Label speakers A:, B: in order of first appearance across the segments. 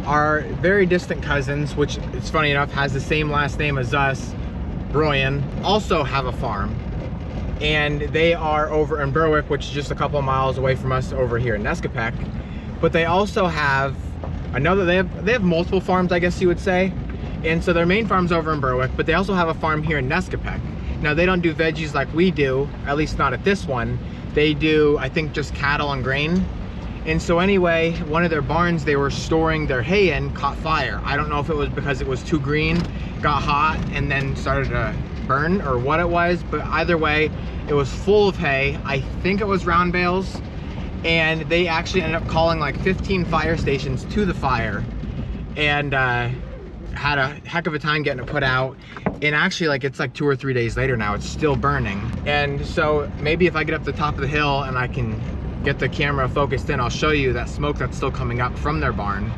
A: are very distant cousins, which it's funny enough has the same last name as us. Broyan also have a farm, and they are over in Berwick, which is just a couple of miles away from us over here in Nescopeck. But they also have another, they have multiple farms, I guess you would say. And so their main farm's over in Berwick, but they also have a farm here in Nescopeck. Now they don't do veggies like we do, at least not at this one. They do, I think, just cattle and grain. And so anyway, one of their barns they were storing their hay in caught fire. I don't know if it was because it was too green, got hot, and then started to burn, or what it was, but either way, it was full of hay. I think it was round bales, and they actually ended up calling like 15 fire stations to the fire, and had a heck of a time getting it put out. And actually, like, it's like 2 or 3 days later now, it's still burning. And so maybe if I get up the top of the hill and I can get the camera focused in, I'll show you that smoke that's still coming up from their barn.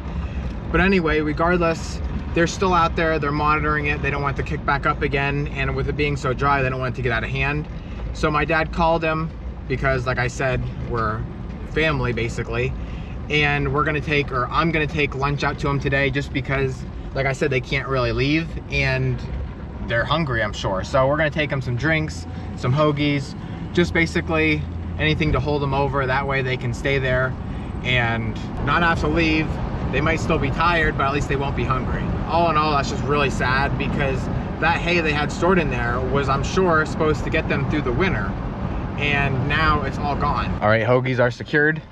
A: But anyway, regardless, they're still out there, they're monitoring it, they don't want it to kick back up again, and with it being so dry, they don't want it to get out of hand. So my dad called him, because like I said, we're family basically, and we're gonna take, or I'm gonna take lunch out to them today, just because, like I said, they can't really leave, and they're hungry, I'm sure. So we're gonna take them some drinks, some hoagies, just basically anything to hold them over, that way they can stay there and not have to leave. They might still be tired, but at least they won't be hungry. All in all, that's just really sad, because that hay they had stored in there was, I'm sure, supposed to get them through the winter, and now it's all gone. All right, hoagies are secured.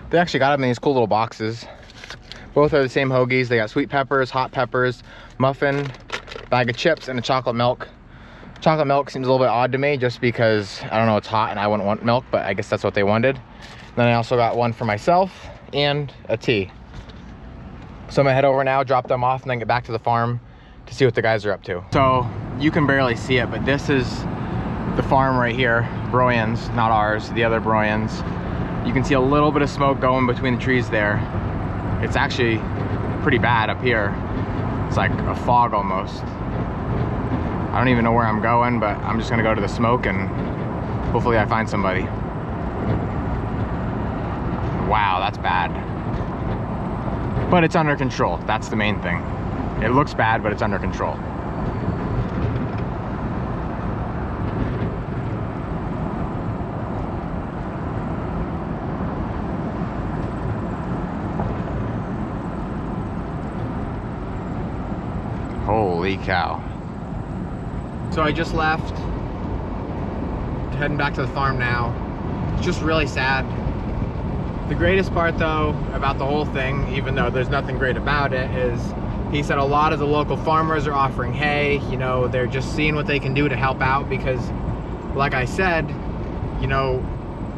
A: They actually got them in these cool little boxes. Both are the same hoagies. They got sweet peppers, hot peppers, muffin, bag of chips, and a chocolate milk. Chocolate milk seems a little bit odd to me, just because, I don't know, it's hot and I wouldn't want milk, but I guess that's what they wanted. Then I also got one for myself and a tea. So I'm gonna head over now, drop them off, and then get back to the farm to see what the guys are up to. So you can barely see it, but this is the farm right here, Broyans, not ours, the other Broyans. You can see a little bit of smoke going between the trees there. It's actually pretty bad up here. It's like a fog almost. I don't even know where I'm going, but I'm just gonna go to the smoke and hopefully I find somebody. Wow, that's bad. But it's under control, that's the main thing. It looks bad, but it's under control. Holy cow. So I just left, heading back to the farm now. It's just really sad. The greatest part though about the whole thing, even though there's nothing great about it, is he said a lot of the local farmers are offering hay. You know, they're just seeing what they can do to help out, because like I said, you know,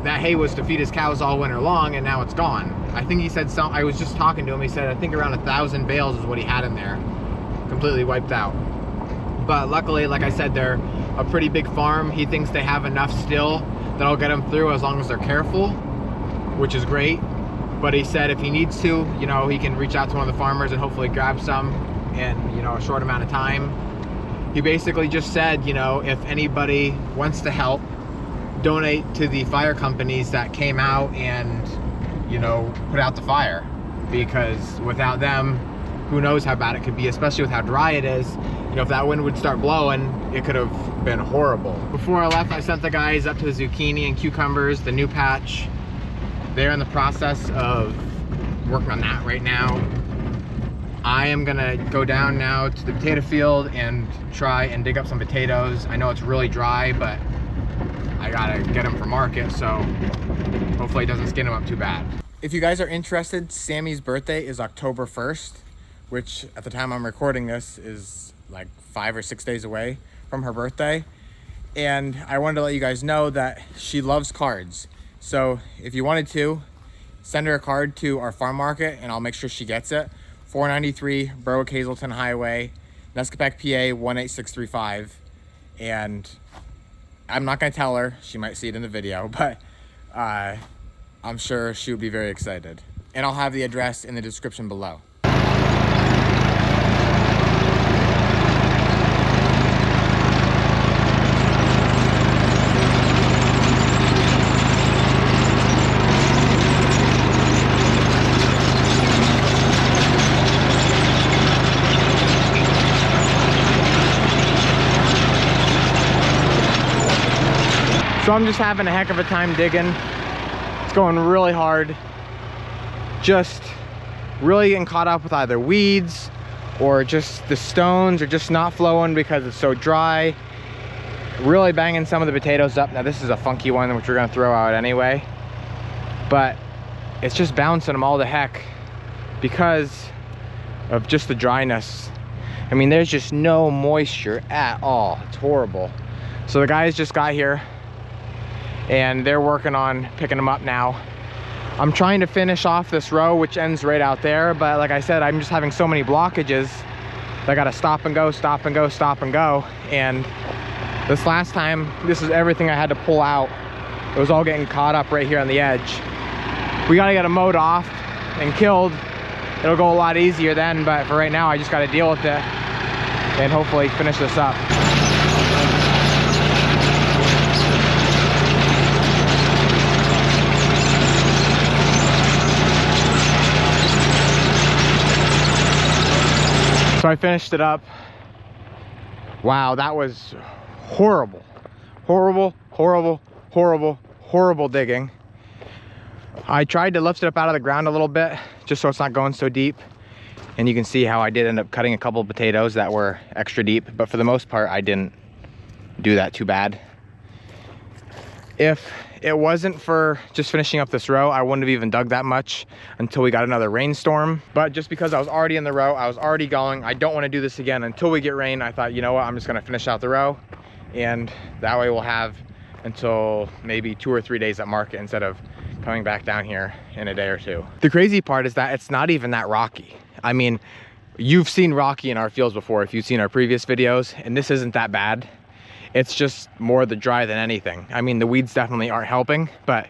A: that hay was to feed his cows all winter long, and now it's gone. I think he said I was just talking to him, he said I think around 1,000 bales is what he had in there, completely wiped out. But luckily, like I said, they're a pretty big farm. He thinks they have enough still that'll get them through as long as they're careful, which is great. But he said if he needs to, you know, he can reach out to one of the farmers and hopefully grab some in, you know, a short amount of time. He basically just said, you know, if anybody wants to help, donate to the fire companies that came out and, you know, put out the fire, because without them, who knows how bad it could be, especially with how dry it is. You know, if that wind would start blowing, it could have been horrible. Before I left, I sent the guys up to the zucchini and cucumbers, the new patch. They're in the process of working on that right now. I am gonna go down now to the potato field and try and dig up some potatoes. I know it's really dry, but I gotta get them for market, so hopefully it doesn't skin them up too bad. If you guys are interested, Sammy's birthday is October 1st, which at the time I'm recording this is like 5 or 6 days away from her birthday. And I wanted to let you guys know that she loves cards. So if you wanted to, send her a card to our farm market and I'll make sure she gets it. 493 Berwick Hazleton Highway, Nescopeck Pa 18635. And I'm not gonna tell her, she might see it in the video, but I'm sure she would be very excited. And I'll have the address in the description below. So I'm just having a heck of a time digging. It's going really hard. Just really getting caught up with either weeds or just the stones are just not flowing because it's so dry. Really banging some of the potatoes up. Now this is a funky one which we're gonna throw out anyway, but it's just bouncing them all to heck because of just the dryness. I mean, there's just no moisture at all. It's horrible. So the guys just got here and they're working on picking them up now. I'm trying to finish off this row which ends right out there, but like I said, I'm just having so many blockages. I gotta stop and go, stop and go, stop and go. And this last time, this is everything I had to pull out. It was all getting caught up right here on the edge. We gotta get them mowed off and killed. It'll go a lot easier then, but for right now, I just gotta deal with it and hopefully finish this up. So I finished it up. Wow, that was horrible. Horrible, horrible, horrible, horrible digging. I tried to lift it up out of the ground a little bit just so it's not going so deep. And you can see how I did end up cutting a couple of potatoes that were extra deep, but for the most part, I didn't do that too bad. If it wasn't for just finishing up this row, I wouldn't have even dug that much until we got another rainstorm. But just because I was already in the row, I was already going, I don't want to do this again until we get rain. I thought, you know what, I'm just going to finish out the row, and that way we'll have until maybe 2 or 3 days at market instead of coming back down here in a day or two. The crazy part is that it's not even that rocky. I mean, you've seen rocky in our fields before if you've seen our previous videos, and this isn't that bad. It's just more the dry than anything. I mean, the weeds definitely aren't helping, but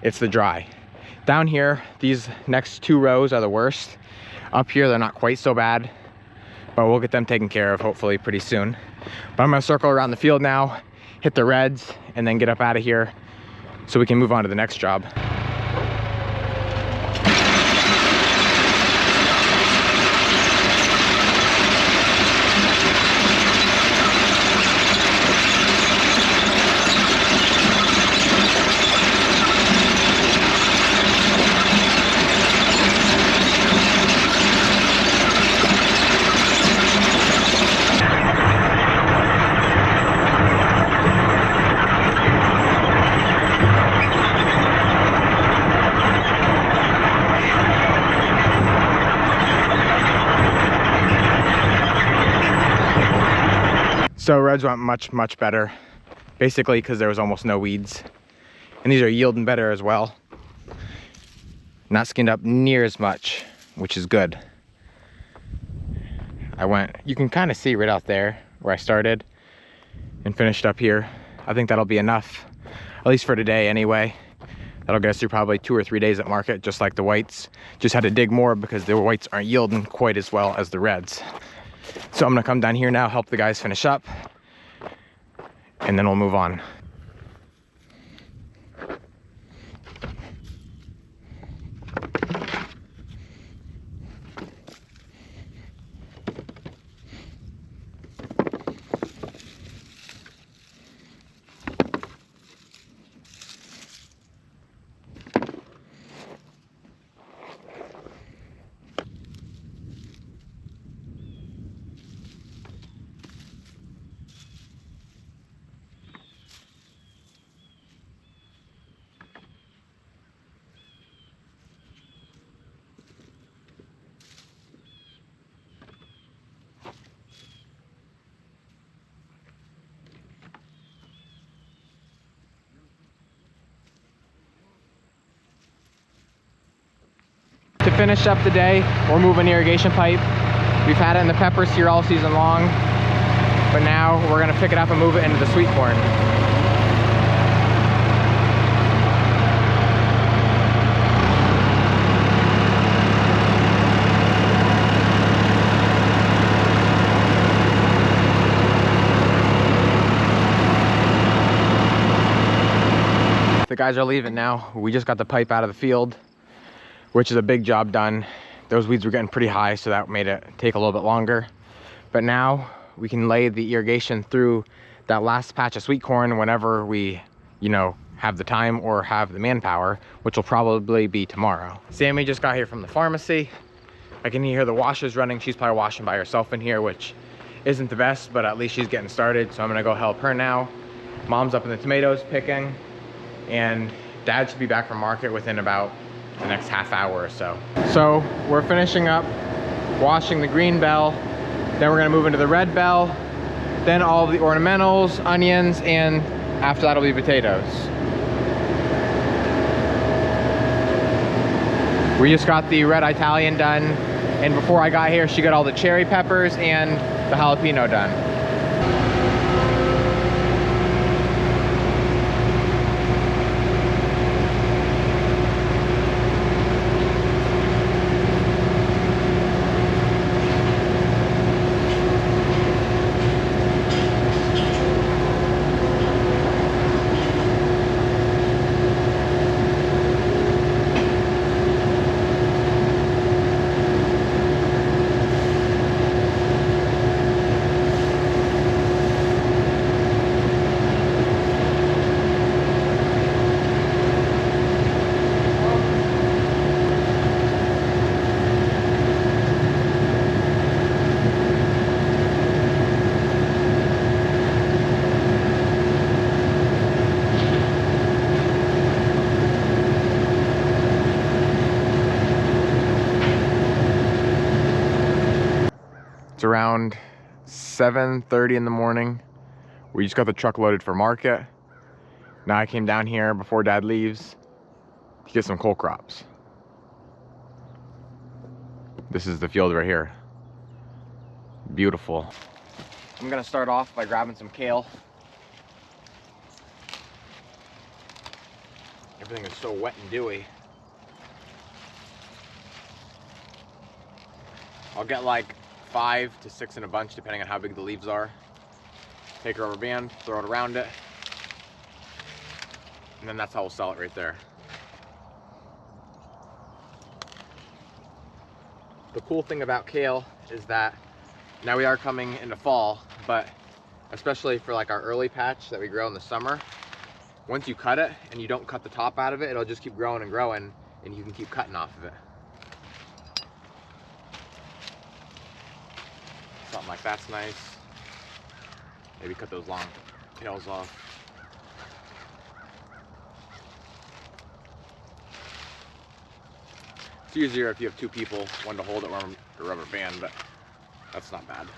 A: it's the dry. Down here, these next 2 rows are the worst. Up here, they're not quite so bad, but we'll get them taken care of hopefully pretty soon. But I'm gonna circle around the field now, hit the reds, and then get up out of here so we can move on to the next job. So reds went much better, basically because there was almost no weeds. And these are yielding better as well. Not skinned up near as much, which is good. You can kind of see right out there where I started and finished up here. I think that'll be enough, at least for today anyway. That'll get us through probably 2 or 3 days at market, just like the whites. Just had to dig more because the whites aren't yielding quite as well as the reds. So I'm gonna come down here now, help the guys finish up, and then we'll move on. To finish up the day, we're moving irrigation pipe. We've had it in the peppers here all season long, but now we're gonna pick it up and move it into the sweet corn. The guys are leaving now. We just got the pipe out of the field, which is a big job done. Those weeds were getting pretty high, so that made it take a little bit longer. But now we can lay the irrigation through that last patch of sweet corn whenever we, you know, have the time or have the manpower, which will probably be tomorrow. Sammy just got here from the pharmacy. I can hear the washers running. She's probably washing by herself in here, which isn't the best, but at least she's getting started. So I'm gonna go help her now. Mom's up in the tomatoes picking, and Dad should be back from market within about the next half hour or so. So we're finishing up washing the green bell. Then we're gonna move into the red bell, then all of the ornamentals, onions, and after that'll be potatoes. We just got the red Italian done, and before I got here, she got all the cherry peppers and the jalapeno done. It's around 7:30 in the morning. We just got the truck loaded for market. Now I came down here before Dad leaves to get some cole crops. This is the field right here. Beautiful. I'm gonna start off by grabbing some kale. Everything is so wet and dewy. I'll get like 5 to 6 in a bunch, depending on how big the leaves are. Take a rubber band, throw it around it, and then that's how we'll sell it right there. The cool thing about kale is that now we are coming into fall, but especially for like our early patch that we grow in the summer, once you cut it and you don't cut the top out of it, it'll just keep growing and growing, and you can keep cutting off of it. Something like that's nice. Maybe cut those long tails off. It's easier if you have 2 people, one to hold it, one to rubber band, but that's not bad.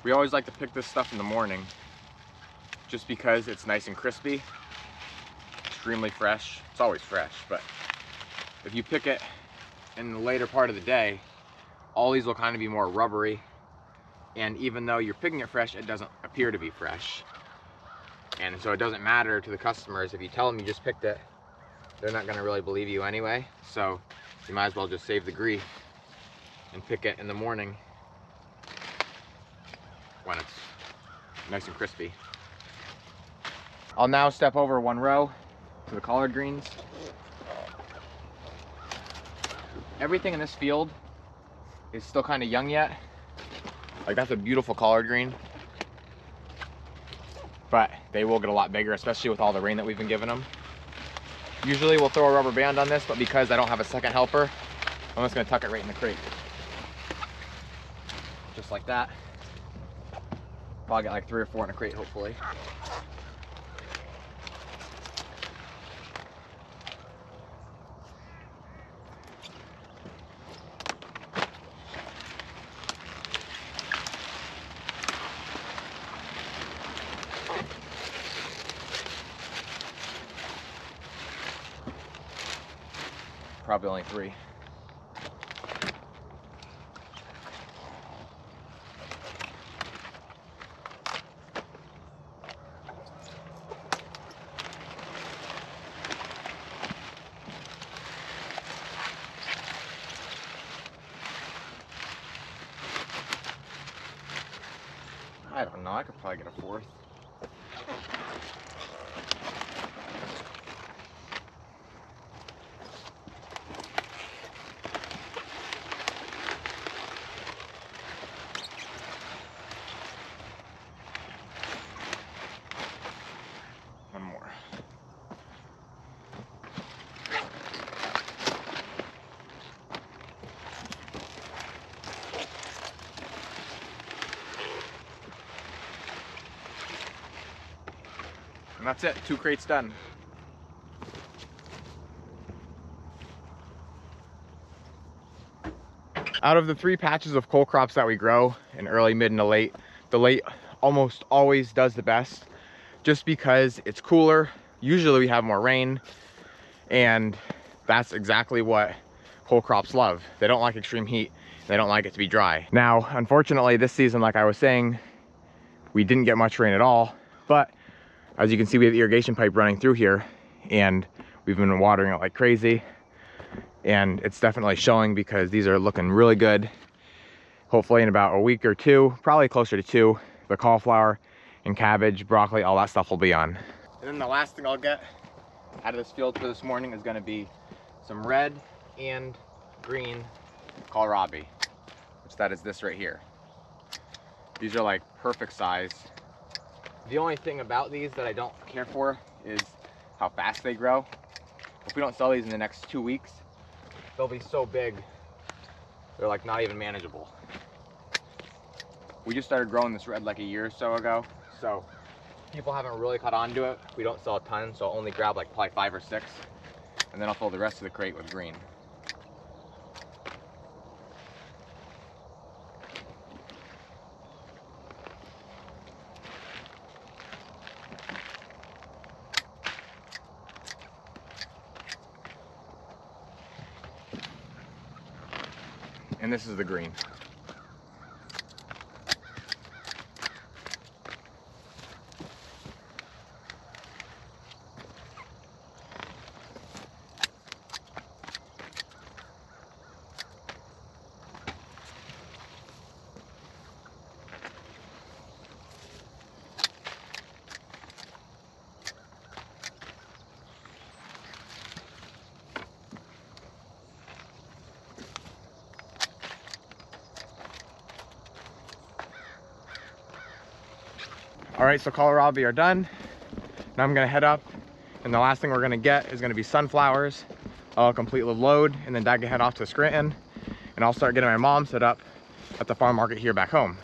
A: We always like to pick this stuff in the morning just because it's nice and crispy, extremely fresh. It's always fresh, but if you pick it in the later part of the day, all these will kind of be more rubbery, and even though you're picking it fresh, it doesn't appear to be fresh. And so it doesn't matter to the customers if you tell them you just picked it, they're not going to really believe you anyway. So you might as well just save the grief and pick it in the morning when it's nice and crispy. I'll now step over 1 row to the collard greens. Everything in this field is still kind of young yet. Like, that's a beautiful collard green, but they will get a lot bigger, especially with all the rain that we've been giving them. Usually we'll throw a rubber band on this, but because I don't have a second helper, I'm just gonna tuck it right in the crate. Just like that. I'll get like 3 or 4 in a crate, hopefully. Probably only 3. know, I could probably get a fourth. One more. And that's it, 2 crates done. Out of the 3 patches of cole crops that we grow in early, mid, and the late almost always does the best, just because it's cooler. Usually we have more rain, and that's exactly what cole crops love. They don't like extreme heat. They don't like it to be dry. Now, unfortunately, this season, like I was saying, we didn't get much rain at all, but as you can see, we have the irrigation pipe running through here, and we've been watering it like crazy, and it's definitely showing because these are looking really good. Hopefully in about a week or 2, probably closer to 2, the cauliflower and cabbage, broccoli, all that stuff will be on. And then the last thing I'll get out of this field for this morning is gonna be some red and green kohlrabi, which that is this right here. These are like perfect size. The only thing about these that I don't care for is how fast they grow. If we don't sell these in the next 2 weeks, they'll be so big, they're like not even manageable. We just started growing this red like a year or so ago, so people haven't really caught on to it. We don't sell a ton, so I'll only grab like probably 5 or 6, and then I'll fill the rest of the crate with green. And this is the green. All right, so kohlrabi are done. Now I'm gonna head up, and the last thing we're gonna get is gonna be sunflowers. I'll complete the load, and then Dad can head off to Scranton, and I'll start getting my mom set up at the farm market here back home.